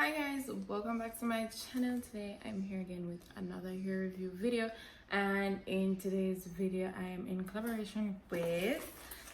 Hi guys, welcome back to my channel. Today I'm here again with another hair review video, and in today's video I am in collaboration with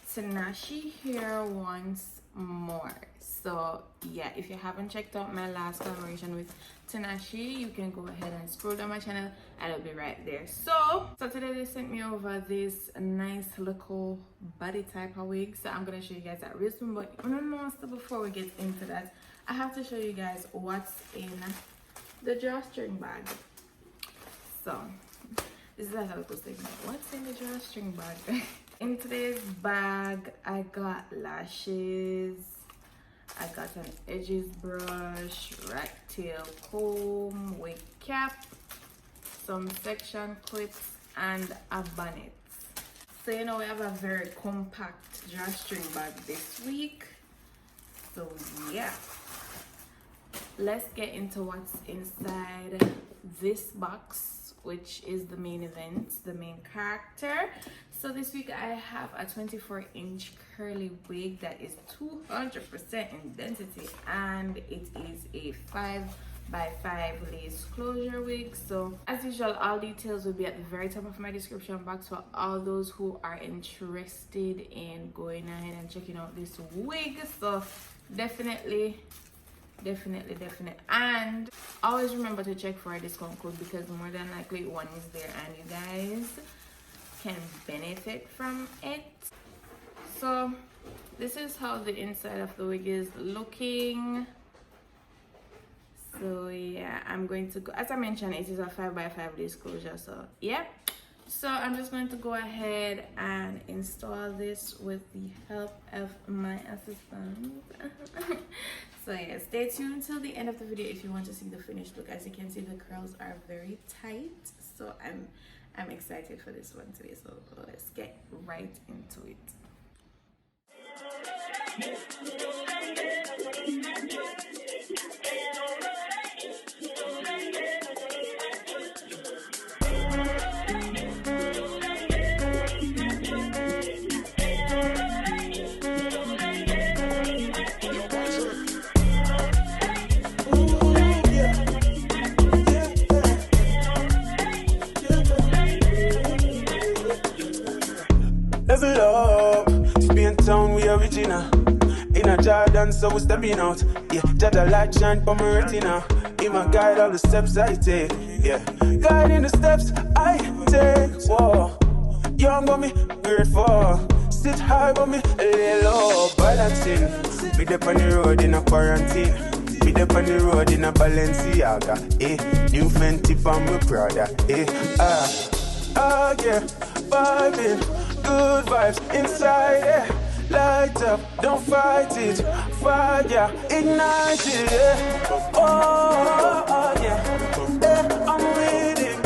Tinashe Hair once more. So yeah, if you haven't checked out my last collaboration with Tinashe, you can go ahead and scroll down my channel and it'll be right there. So today they sent me over this nice little body type of wig, so I'm gonna show you guys that real soon. But so before we get into that, I have to show you guys what's in the drawstring bag. So this is like a little segment. What's in the drawstring bag? In today's bag, I got lashes, I got an edges brush, rat tail comb, wig cap, some section clips, and a bonnet. So you know, we have a very compact drawstring bag this week. So yeah, let's get into what's inside this box, which is the main event, the main character. So this week I have a 24-inch curly wig that is 200% in density, and it is a 5x5 lace closure wig. So as usual, all details will be at the very top of my description box for all those who are interested in going ahead and checking out this wig. So definitely, and always remember to check for a discount code, because more than likely one is there and you guys can benefit from it. So this is how the inside of the wig is looking. So yeah, I'm going to go, as I mentioned, it is a 5x5 lace closure. So yeah, so I'm just going to go ahead and install this with the help of my assistant. So yeah, stay tuned till the end of the video if you want to see the finished look. As you can see, the curls are very tight, so I'm excited for this one today. So let's get right into it. Level up, Spain town, we original. In a Jordan, so we stepping out. Yeah, Jada light shine for my retina. In my guide, all the steps I take. Yeah, guiding the steps I take. Whoa, young but me grateful. Sit high but me lay low. Balancing, be there on the road in a quarantine. Be there on the road in a Balenciaga. New Fenty for my Prada. Yeah, vibing. Good vibes inside, yeah. Light up, don't fight it. Fire, ignite it, yeah. Oh, yeah. Yeah, I'm with it.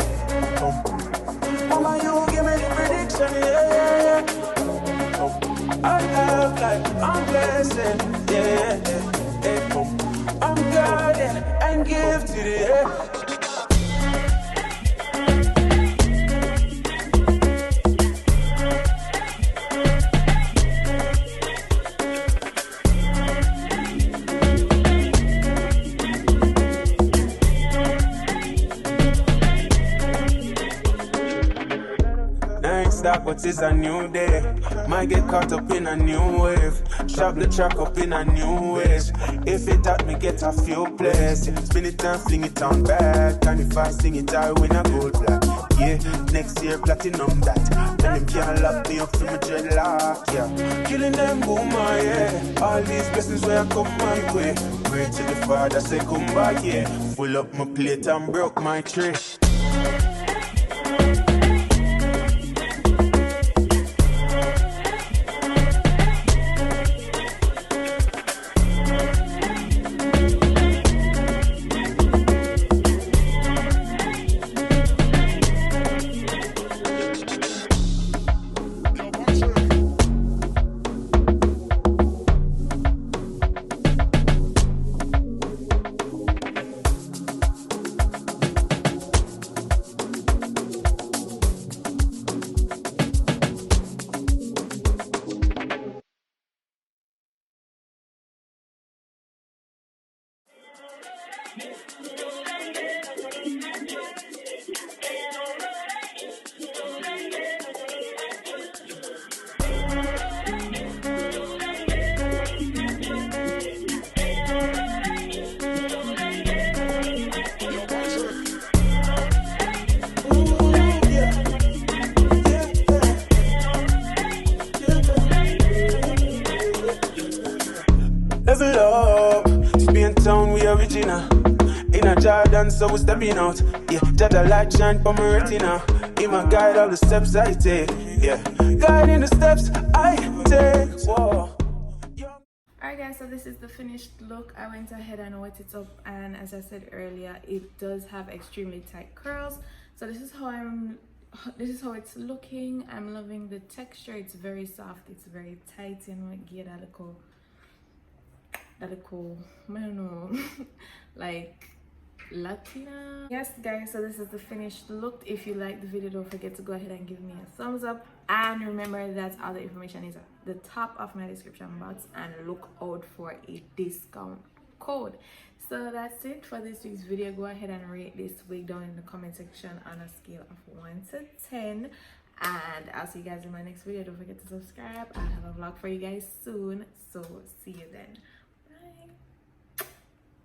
Mama, you give me the prediction, yeah. I have life, I'm blessed, yeah. I'm guided and gifted, yeah. But it's a new day. Might get caught up in a new wave. Shop the track up in a new ways. If it at me, get a few plays. Spin it and fling it on back. And if I sing it, I win a gold plaque. Yeah, next year platinum that. Tell them can't lock me up for my dreadlock. Yeah, killing them boomer, yeah. All these blessings where I come my way. Pray to the Father, say come back, yeah. Full up my plate and broke my tray. Level up, Spain town we original. In a Jordan, so we stepping out. Yeah, Jada light shine for my retina. In my guide, all the steps I take. Yeah, guiding the steps I take. Whoa. Alright guys, so this is the finished look. I went ahead and wet it up, and as I said earlier, it does have extremely tight curls. So this is how it's looking. I'm loving the texture. It's very soft, it's very tight, you know, it get that cool, I don't know, like Latina. Yes guys, so this is the finished look. If you like the video, don't forget to go ahead and give me a thumbs up, and remember that all the information is at the top of my description box, and look out for a discount code. So that's it for this week's video. Go ahead and rate this wig down in the comment section on a scale of 1 to 10, and I'll see you guys in my next video. Don't forget to subscribe. I'll have a vlog for you guys soon, so see you then.